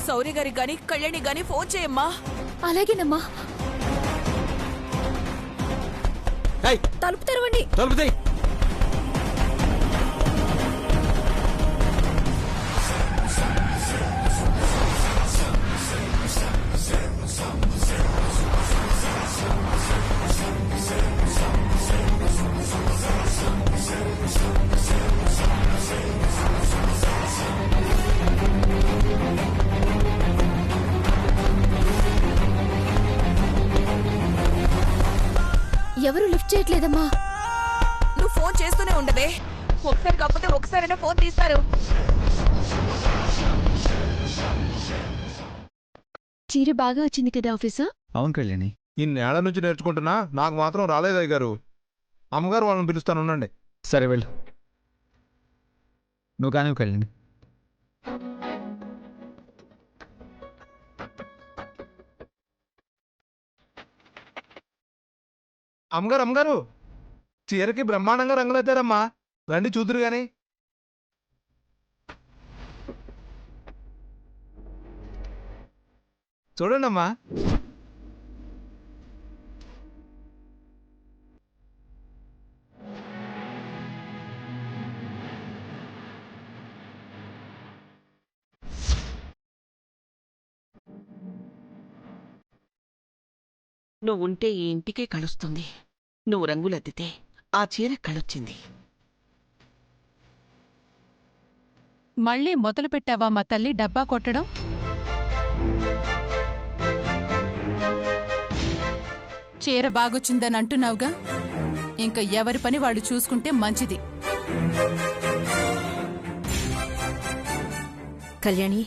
సౌర్య గారికి గాని కళ్యాణి గాని ఫోన్ చేయమ్మా. అలాగేనమ్మా. తలుపు తెరవండి. ఎవరు లిఫ్ట్ చేయట్లేదమ్మా. నువ్వు ఫోన్ చేస్తూనే ఉండవే. ఒకసారి కాకపోతే ఒకసారైనా ఫోన్ తీస్తారు. చీర బాగా వచ్చింది కదా ఆఫీసర్. అవును కళ్యాణి. ఇన్నేళ్ల నుంచి నేర్చుకుంటున్నా, నాకు మాత్రం రాలేదయ్య గారు. అమ్మగారు వాళ్ళని పిలుస్తాను, ఉండండి. సరే వెళ్ళు. నువ్వు కానీ కళ్యాణి. అమ్మగారు చీరకి బ్రహ్మాండంగా రంగులెత్తారమ్మా. రండి చూదురు గాని. చూడండమ్మా. నువ్వుంటే ఈ ఇంటికే కలుస్తుంది. నువ్వు రంగులద్దితే ఆ చీర కళొచ్చింది. మళ్ళీ మొదలు పెట్టావా మా తల్లి డబ్బా కొట్టడం? చీర బాగొచ్చిందని అంటున్నావుగా, ఇంకా ఎవరి పని వాళ్ళు చూసుకుంటే మంచిది. కళ్యాణి,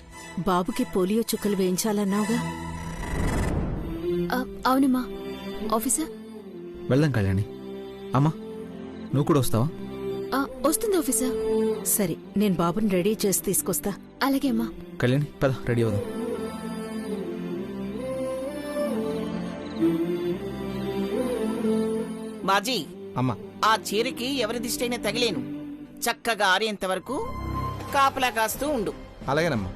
బాబుకి పోలియో చుక్కలు వేయించాలన్నావుగా? అవునమ్మా. ఆఫీసర్ వెళ్దాం కళ్యాణి. అమ్మా నువ్వు కూడా వస్తావా? వస్తుంది ఆఫీసర్. సరే, నేను బాబుని రెడీ చేసి తీసుకొస్తా. అలాగే అమ్మా. కళ్యాణి పద, రెడీ అవుదాం. బాజీ, అమ్మా, ఆ చీరకి ఎవరి దిష్టైనా తగిలేను. చక్కగా ఆరేంత వరకు కాపలా కాస్తూ ఉండు. అలాగేనమ్మా.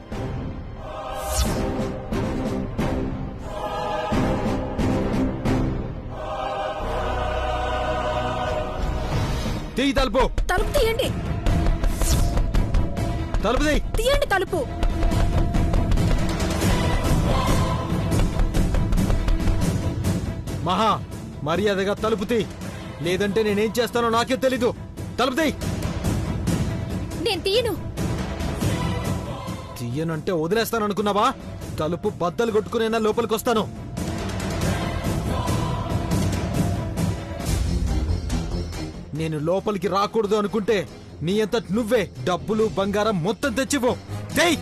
తలుపు తలుపు తీయండి. తలుపు తీయండి తలుపు. మహా మర్యాదగా తలుపు తీ, లేదంటే నేనేం చేస్తానో నాకే తెలీదు. తలుపు తీ. నేను తీయను. తీయనంటే వదిలేస్తాననుకున్నావా? తలుపు బద్దలు కొట్టుకునేనా లోపలికి వస్తాను. నేను లోపలికి రాకూడదు అనుకుంటే నీ అంతటి నువ్వే డబ్బులు బంగారం మొత్తం తెచ్చిపో. దేయ్.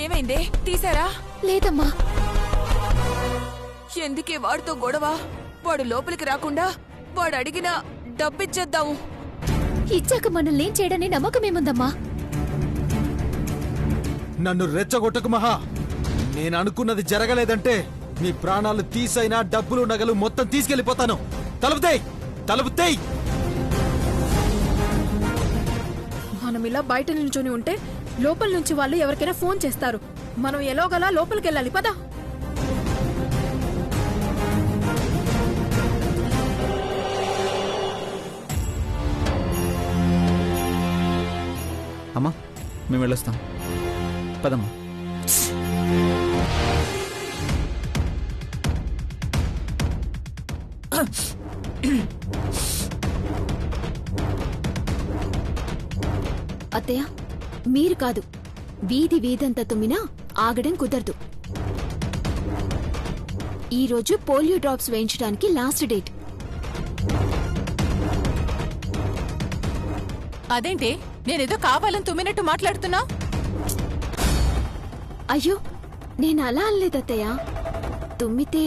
ఏమైందే? తీసారా? లేదమ్మా. ఎందుకే వాడితో గొడవ? వాడు లోపలికి రాకుండా వాడు అడిగిన డబ్బిచ్చేద్దాము. ఇచ్చాక మనల్ని ఏం చేయడని నమ్మకమేముందమ్మా? నన్ను రెచ్చగొట్టకు మహా. నేను అనుకున్నది జరగలేదంటే నీ ప్రాణాలు తీసైనా డబ్బులు నగలు మొత్తం తీసుకెళ్లిపోతాను. తలుపుతేయ్, తలుపుతేయ్. మనం ఇలా బయట నిల్చొని ఉంటే లోపల నుంచి వాళ్ళు ఎవరికైనా ఫోన్ చేస్తారు. మనం ఎలాగలా లోపలికెళ్ళాలి. పదా. అమ్మా మేము వెళ్ళొస్తాం, పదమ్మా. అత్తయ్య, మీరు కాదు, వీధి వీధంతా తుమ్మినా ఆగడం కుదరదు. ఈరోజు పోలియో డ్రాప్స్ వేయించడానికి లాస్ట్ డేట్. అదేంటి, నేనేదో కావాలని తుమ్మినట్టు మాట్లాడుతున్నా? అయ్యో, నేను అలా అనలేదత్తయ్య. తుమ్మితే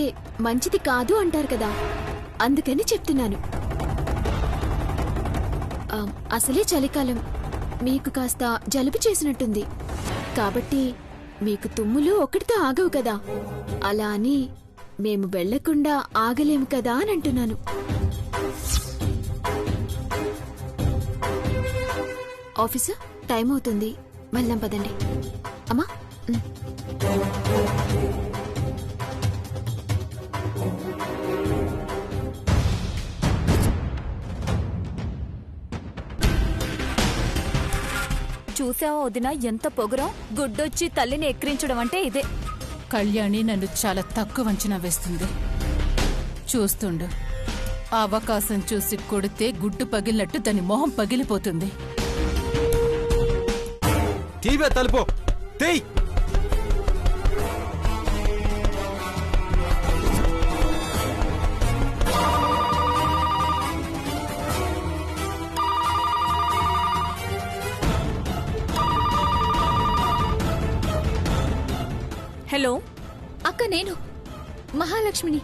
మంచిది కాదు అంటారు కదా, అందుకని చెప్తున్నాను. అసలే చలికాలం, మీకు కాస్త జలుబు చేసినట్టుంది. కాబట్టి మీకు తుమ్ములు ఒక్కటితో ఆగవు కదా, అలా అని మేము వెళ్లకుండా ఆగలేము కదా అని అంటున్నాను. ఆఫీసర్, టైం అవుతుంది, వెళ్దాం పదండి. అమ్మా, చూసావా వదినా ఎంత పొగరం? గుడ్డొచ్చి తల్లిని ఎక్కిరించడం అంటే ఇదే. కళ్యాణి నన్ను చాలా తక్కువ అంచనా వేస్తుంది. చూస్తుండు, ఆ అవకాశం చూసి కొడితే గుడ్డు పగిలినట్టు దాని మొహం పగిలిపోతుంది. తీవే తలుపు తీయ్. హలో అక్క, నేను మహాలక్ష్మిని.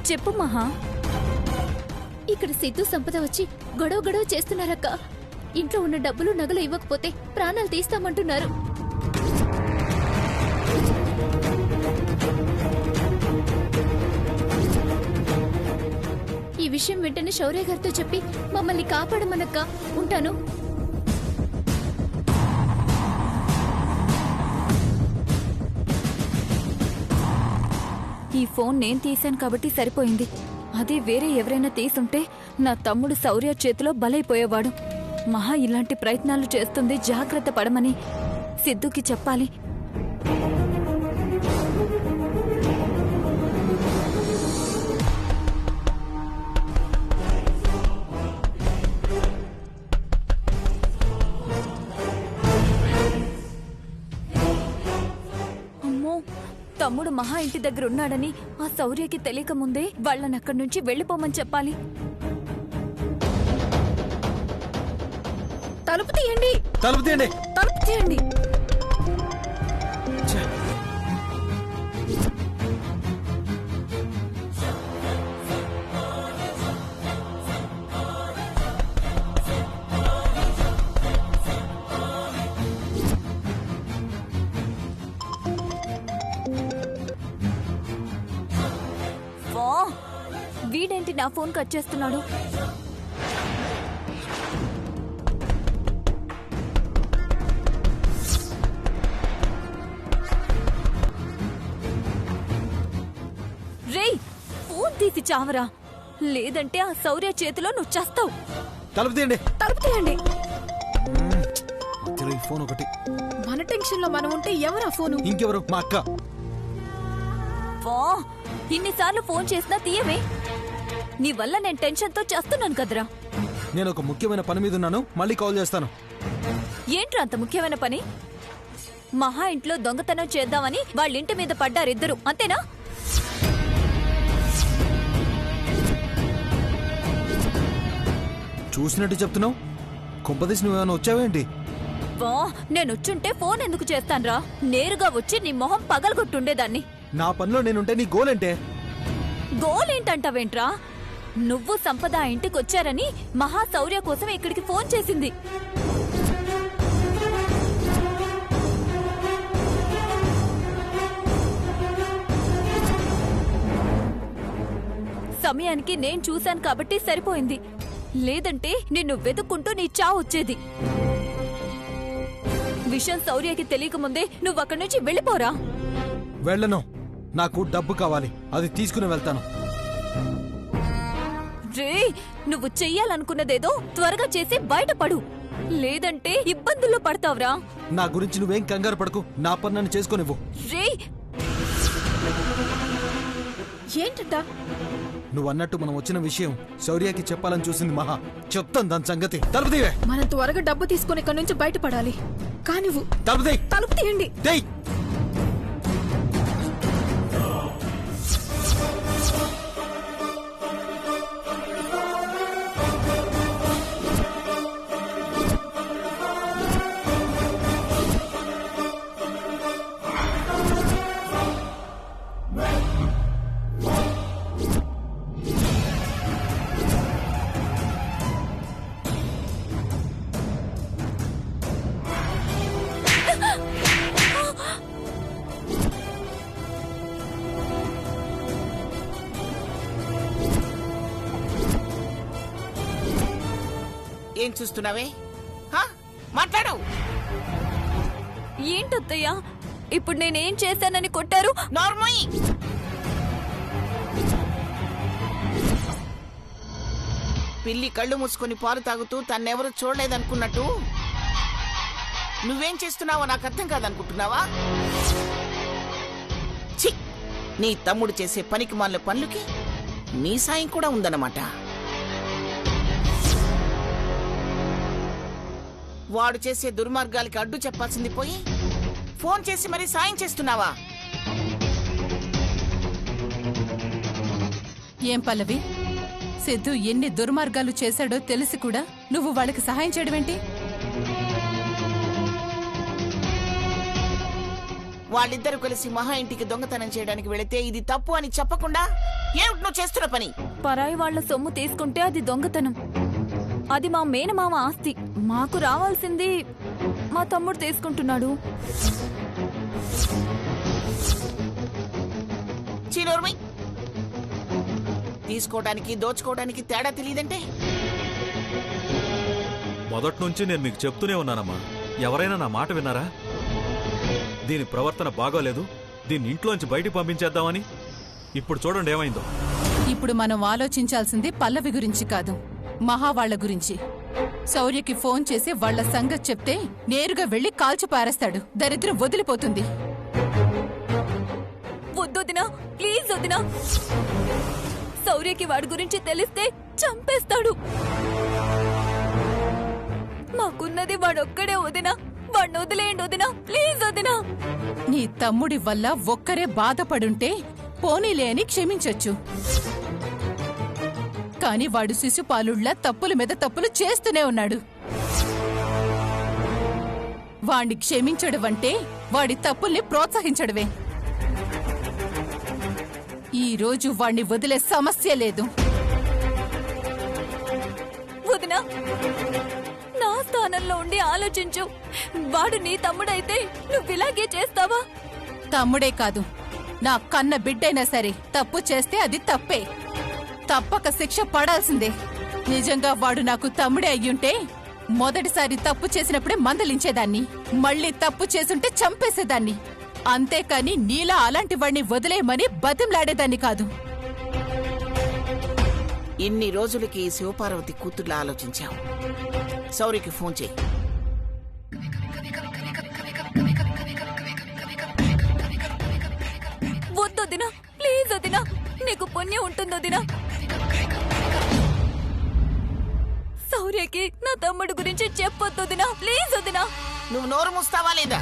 చెప్పు మహా. ఇక్కడ సిద్ధు సంపద వచ్చి గొడవ గొడవ చేస్తున్నారక్క. ఇంట్లో ఉన్న డబ్బులు నగలు ఇవ్వకపోతే ప్రాణాలు తీస్తామంటున్నారు. ఈ విషయం వెంటనే శౌర్య గారితో చెప్పి మమ్మల్ని కాపాడమనక్క. ఉంటాను. ఈ ఫోన్ నేను తీశాను కాబట్టి సరిపోయింది. అదే వేరే ఎవరైనా తీసుంటే నా తమ్ముడు శౌర్య చేతిలో బలైపోయేవాడు. మహా ఇలాంటి ప్రయత్నాలు చేస్తుంది, జాగ్రత్త పడమని సిద్ధుకి చెప్పాలి. అమ్మో, తమ్ముడు మహా ఇంటి దగ్గర ఉన్నాడని ఆ శౌర్యకి తెలియక ముందే వాళ్ళని అక్కడి నుంచి వెళ్లిపోమని చెప్పాలి. తలుపు తీయండి, తలుపు తీయండి. తలుపు తీయండి. వా, వీడేంటి నా ఫోన్ కట్ చేస్తున్నాడు? రేయ్, ఫోన్ తీసి చావరా, లేదంటే ఆ శౌర్య చేతిలో నువ్వు చస్తావు. తలుపు తీయండి. తలుపు తీయండి. ఈ ఫోన్ ఒకటి. మన టెన్షన్ లో మనం ఉంటే ఎవరా ఫోను? ఇంకెవరు? మా అక్క. వా, ఇన్నిసార్లు ఫోన్ చేసినా తీయవే. నీ వల్ల నేను టెన్షన్ తో చేస్తున్నాను కదరా. నేను ఒక ముఖ్యమైన పని మీద ఉన్నాను, మళ్ళీ కాల్ చేస్తాను. ఏంట్రా అంత ముఖ్యమైన పని? మహా ఇంట్లో దొంగతనం చేద్దామని వాళ్ళింటి మీద పడ్డారిద్దరు, అంతేనా? చూసినట్టు చెప్తున్నావు. కొంపదీసి నువ్వేమైనా వచ్చావేంటి? వా, నేనొచ్చుంటే ఫోన్ ఎందుకు చేస్తాన్రా? నేరుగా వచ్చి నీ మొహం పగలగొట్టుండేదాన్ని. నా పనిలో నేనుంటే నీ గోలేంటే? గోలేంటంటావేంట్రా? నువ్వు సంపద ఆ ఇంటికొచ్చారని మహా శౌర్య కోసం ఇక్కడికి ఫోన్ చేసింది. సమయానికి నేను చూశాను కాబట్టి సరిపోయింది, లేదంటే నిన్ను వెతుక్కుంటూ నీ చావు వచ్చేది. విషయం శౌర్యకి తెలియకముందే నువ్వు అక్కడి నుంచి వెళ్ళిపోరా. వెళ్ళను. నాకు డబ్బు కావాలి, అది తీసుకుని వెళ్తాను. రే, నువ్వు చెయ్యాలనుకున్నదేదో త్వరగా చేసి బయటపడు, లేదంటే ఇబ్బందుల్లో పడతావురా. నా గురించి నువ్వేం కంగారు పడకు, నా పని నన్ను చేసుకోనివ్వు. రే, ఏంటంట? నువ్వన్నట్టు మనం వచ్చిన విషయం శౌర్యకి చెప్పాలని చూసింది మహా. చెప్తాను దాని సంగతి. తలుపు తీవే. మనం త్వరగా డబ్బు తీసుకుని ఇక్కడ నుంచి బయటపడాలి. కానివ్వు. తలుపు తీయ్. తలుపు తీయండి. తీయ్. ఏం చూస్తున్నావే? హా? మాట్లాడు. ఏంటత్తయ్యా ఇప్పుడు నేనేం చేశానని కొట్టారు? నార్మల్. పిల్లి కళ్ళు మూసుకొని పాలు తాగుతూ తన్నెవరూ చూడలేదనుకున్నట్టు నువ్వేం చేస్తున్నావో నాకు అర్థం కాదనుకుంటున్నావా? ఛీ, నీ తమ్ముడు చేసే పనికి మాలిన పనులకి నీ సాయం కూడా ఉందన్నమాట. వాడు చేసే దుర్మార్గాలకి అడ్డు చెప్పాల్సింది పోయి ఫోన్ చేసి మరీ సాయం చేస్తున్నావా? ఏం పల్లవి, సిద్ధు ఎన్ని దుర్మార్గాలు చేశాడో తెలిసి కూడా నువ్వు వాళ్ళకి సహాయం చేయడమేంటి? వాళ్ళిద్దరూ కలిసి మహా ఇంటికి దొంగతనం చేయడానికి వెళితే ఇది తప్పు అని చెప్పకుండా ఏమిటి నువ్వు చేస్తున్న పని? పరాయి వాళ్ల సొమ్ము తీసుకుంటే అది దొంగతనం. అది మా మేనమామ ఆస్తి. మాకు రావాల్సింది మా తమ్ముడు తీసుకుంటున్నాడు. చీనోర్మై, తీసుకోవడానికి దోచుకోవడానికి తేడా తెలియదంటే? మొదట్నుంచి నేను మీకు చెప్తూనే ఉన్నానమ్మా, ఎవరైనా నా మాట విన్నారా? దీని ప్రవర్తన బాగోలేదు, దీన్ని ఇంట్లోంచి బయటికి పంపించేద్దామని. ఇప్పుడు చూడండి ఏమైందో. ఇప్పుడు మనం ఆలోచించాల్సింది పల్లవి గురించి కాదు, మహా వాళ్ల గురించి. శౌర్యకి ఫోన్ చేసి వాళ్ల సంగతి చెప్తే నేరుగా వెళ్లి కాల్చి పారేస్తాడు. దరిద్రం వదిలిపోతుంది. వద్దొదినా, ప్లీజ్ వదినా. శౌర్యకి వాడి గురించి తెలిస్తే చంపేస్తాడు. మాకున్నది వాడొక్కడే వదినా. వాడిని వదిలేయండి వదినా, ప్లీజ్ వదినా. నీ తమ్ముడి వల్ల ఒక్కరే బాధపడుంటే పోనీలే అని క్షమించొచ్చు. కాని వాడు శిశుపాలుళ్లా తప్పుల మీద తప్పులు చేస్తూనే ఉన్నాడు. వాణ్ణి క్షమించడం అంటే వాడి తప్పుల్ని ప్రోత్సహించడమే. ఈ రోజు వాణ్ణి వదిలే సమస్య లేదు. వదినా, నా స్థానంలో ఉండి ఆలోచించు. వాడు నీ తమ్ముడైతే నువ్విలాగే చేస్తావా? తమ్ముడే కాదు, నా కన్న బిడ్డైనా సరే తప్పు చేస్తే అది తప్పే. తప్పక శిక్ష పడాల్సిందే. నిజంగా వాడు నాకు తమ్ముడే అయ్యుంటే మొదటిసారి తప్పు చేసినప్పుడే మందలించేదాన్ని. మళ్ళీ తప్పు చేసుంటే చంపేసేదాన్ని. అంతేకాని నీలా అలాంటి వాడిని వదిలేయమని బతిమలాడేదాన్ని కాదు. ఇన్ని రోజులకి శివపార్వతి కూతుర్లా ఆలోచించావు. శౌర్యకి ఫోన్ చేయి. వద్దొదినా, ప్లీజ్ వదినా. నీకు పుణ్యం ఉంటుందొదినా. శౌర్యకి నా తమ్ముడు గురించి చెప్పొద్దొదినా, ప్లీజ్ వదినా. నువ్వు నోరు మూస్తావా లేదా?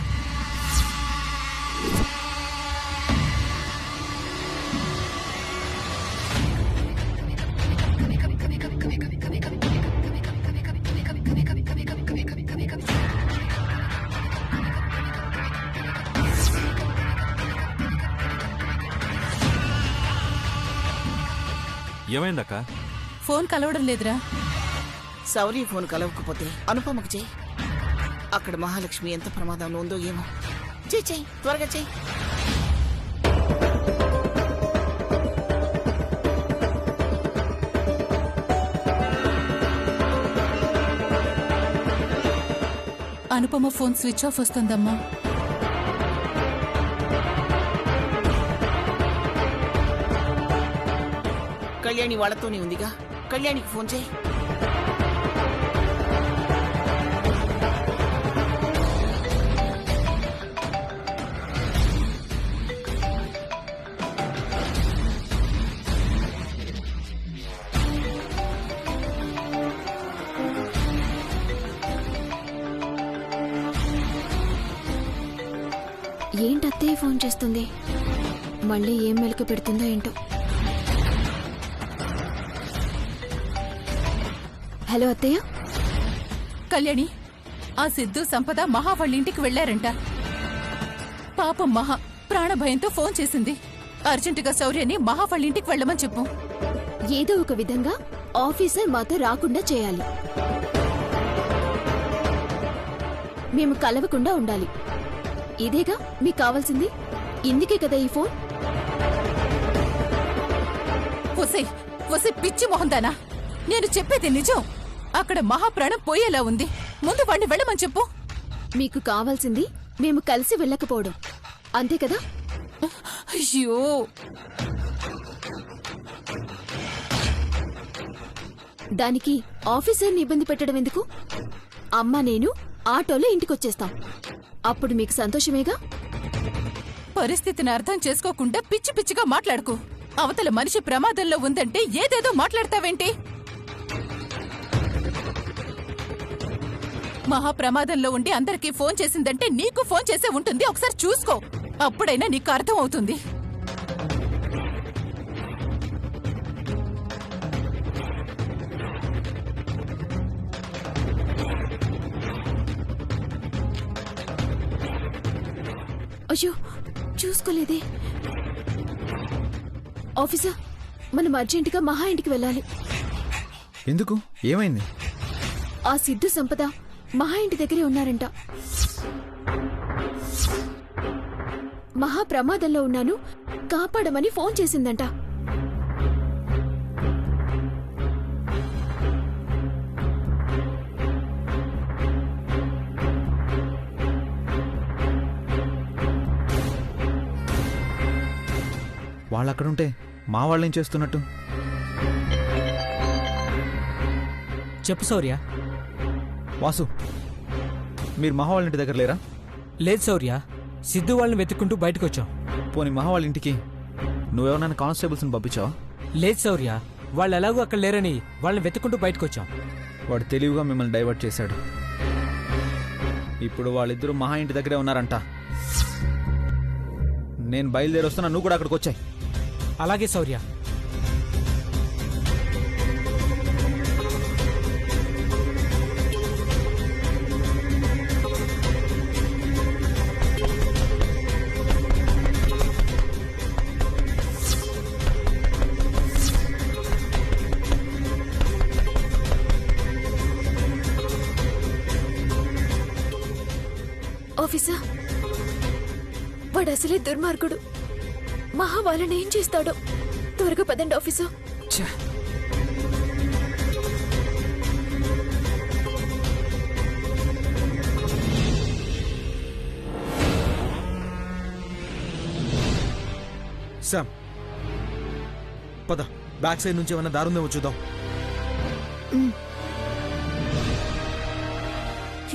ఏమైందక్క? ఫోన్ కలవడం లేదురా. శౌర్య ఫోన్ కలవకపోతే అనుపమకు చెయ్యి. అక్కడ మహాలక్ష్మి ఎంత ప్రమాదంలో ఉందో ఏమో. చెయ్యి, త్వరగా చెయ్యి. అనుపమ ఫోన్ స్విచ్ ఆఫ్ వస్తుందమ్మా. కళ్యాణి వాళ్ళతోనే ఉందిగా, కళ్యాణికి ఫోన్ చేయి. ఏంటత్తయ్య ఫోన్ చేస్తుంది? మళ్ళీ ఏం మెలకు పెడుతుందో ఏంటో. హలో అత్తయ్య. కళ్యాణి, ఆ సిద్ధు సంపద మహా వాళ్ళ ఇంటికి వెళ్లారంట. పాపం మహా ప్రాణభయంతో ఫోన్ చేసింది. అర్జెంటుగా శౌర్యని మహా వాళ్ళ ఇంటికి వెళ్ళమని చెప్పు. ఏదో ఒక విధంగా ఆఫీసర్ మాతో రాకుండా చేయాలి. మేము కలవకుండా ఉండాలి. ఇదేగా మీకు కావాల్సింది. ఇందుకే కదా ఈ ఫోన్. ఒసే ఒసే పిచ్చి మొహందానా, నేను చెప్పేది నిజం. అక్కడ మహాప్రాణం పోయేలా ఉంది. ముందు వాడిని వెళ్ళమని చెప్పు. మీకు కావాల్సింది మేము కలిసి వెళ్ళకపోవడం అంతే కదా? అయ్యో, దానికి ఆఫీసర్ని ఇబ్బంది పెట్టడం ఎందుకు? అమ్మ నేను ఆటోలో ఇంటికొచ్చేస్తాం. అప్పుడు మీకు సంతోషమేగా? పరిస్థితిని అర్థం చేసుకోకుండా పిచ్చి పిచ్చిగా మాట్లాడుకో. అవతల మనిషి ప్రమాదంలో ఉందంటే ఏదేదో మాట్లాడతావేంటి? మహాప్రమాదంలో ఉండి అందరికీ ఫోన్ చేసిందంటే నీకు ఫోన్ చేసే ఉంటుంది. ఒకసారి చూసుకో, అప్పుడైనా నీకు అర్థం అవుతుంది. అయ్యో, చూసుకోలేదే. ఆఫీసర్, మనం అర్జెంటుగా మహా ఇంటికి వెళ్ళాలి. ఎందుకు? ఏమైంది? ఆ సిద్ధు సంపద మహా ఇంటి దగ్గరే ఉన్నారంట. మహా ప్రమాదంలో ఉన్నాను, కాపాడమని ఫోన్ చేసిందంట. వాళ్ళు అక్కడుంటే మా వాళ్ళేం చేస్తున్నట్టు? చెప్పు శౌర్య. వాసు, మీరు మహా వాళ్ళ ఇంటి దగ్గర లేరా? లేదు శౌర్య, సిద్ధు వాళ్ళని వెతుక్కుంటూ బయటకు వచ్చాం. పోనీ మహా వాళ్ళ ఇంటికి నువ్వెవరన్నా కానిస్టేబుల్స్ని పంపించావా? లేదు శౌర్య, వాళ్ళు ఎలాగో అక్కడ లేరని వాళ్ళని వెతుక్కుంటూ బయటకు వచ్చాం. వాడు తెలివిగా మిమ్మల్ని డైవర్ట్ చేశాడు. ఇప్పుడు వాళ్ళిద్దరూ మహా ఇంటి దగ్గరే ఉన్నారంట. నేను బయలుదేరి వస్తున్నా, నువ్వు కూడా అక్కడికి వచ్చాయి. అలాగే శౌర్య. ఆఫీసర్, వాడు అసలే దుర్మార్గుడు. మహా వాళ్ళని ఏం చేస్తాడో. త్వరగా పదండి ఆఫీసర్. శామ్, పద, బ్యాక్ సైడ్ నుంచి ఏమైనా దారుందేమో చూద్దాం.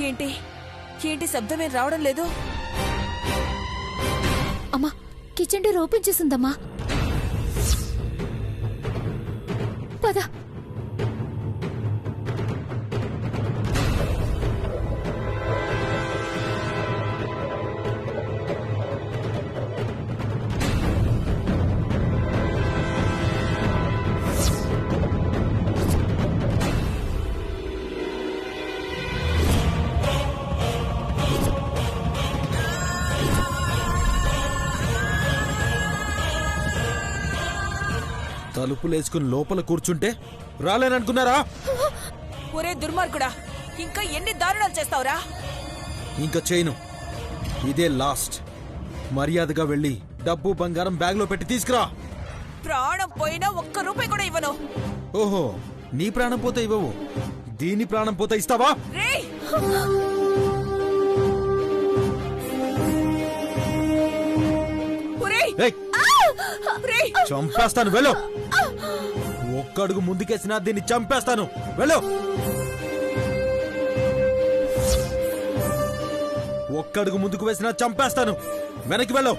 ఏంటి ఏంటి శబ్దమేం రావడం లేదు? అమ్మా, కిచెన్ డోర్ ఓపెన్ చేసిందమ్మా. పద. తలుపులేసుకుని లోపల కూర్చుంటే రాలేననుకున్నారా? ఒరే దుర్మార్గుడా, ఇంకా ఎన్ని దారుణాలు చేస్తావురా? ఇంకా చేయను, ఇదే లాస్ట్. మర్యాదగా వెళ్ళి డబ్బు బంగారం బ్యాగ్లో పెట్టి తీసుకురా. ప్రాణం పోయినా ఒక్క రూపాయి కూడా ఇవ్వను. ఓహో, నీ ప్రాణం పోతే ఇవ్వవు, దీని ప్రాణం పోతే ఇస్తావా? రేయ్, చంపేస్తాను, వెళ్ళు. ఒక్కడుగు ముందుకేసినా దీన్ని చంపేస్తాను, వెళ్ళు. ఒక్కడుగు ముందుకు వేసినా చంపేస్తాను, వెనక్కి వెళ్ళు.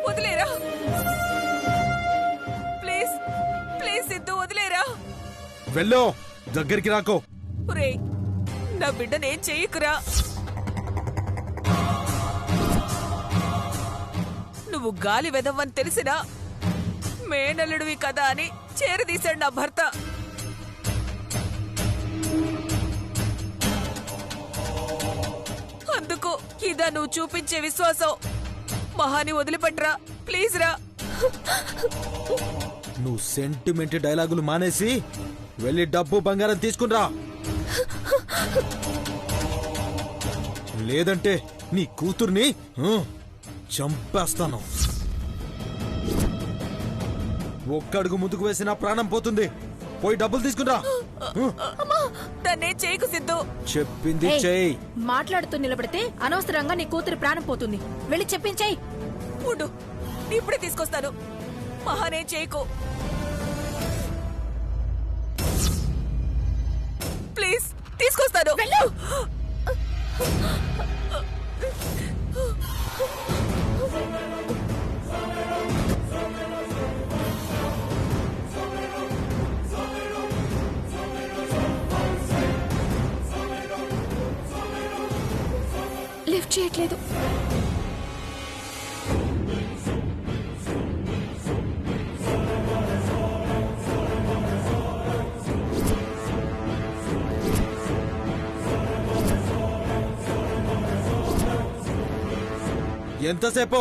వదిలేరా ప్లీజ్, ప్లీజ్ సిద్ధు, వదిలేరా. వెళ్ళు, దగ్గరికి రాకో. ఒరేయ్, నా బిడ్డనేం చెయ్యకురా. నువ్వు గాలి వెదవని తెలిసినా మేనల్లుడివి కదా అని చేరదీశాడు నా భర్త. అందుకు ఇదా నువ్వు చూపించే విశ్వాసం? మహాని వదిలిపెట్టరా ప్లీజ్ రా. నువ్వు సెంటిమెంట్ డైలాగులు మానేసి వెళ్ళి డబ్బు బంగారం తీసుకునిరా, లేదంటే నీ కూతుర్ని చంపేస్తాను. ఒక్కడుగు ముందుకు వేసిన ప్రాణం పోతుంది, పోయి డబ్బులు తీసుకురా. దాన్నే చేయకు సిద్ధు. చెప్పింది ఏయ్, చెయ్యి. మాట్లాడుతూ నిలబడితే అనవసరంగా నీ కూతురు ప్రాణం పోతుంది. వెళ్ళి చెప్పించేయ్. ఉండు, ఇప్పుడే తీసుకొస్తాను. మహానే చేయకు ప్లీజ్. తీసుకొస్తాను. వెళ్ళు. లిఫ్ట్ చేయట్లేదు. ఎంతసేపు?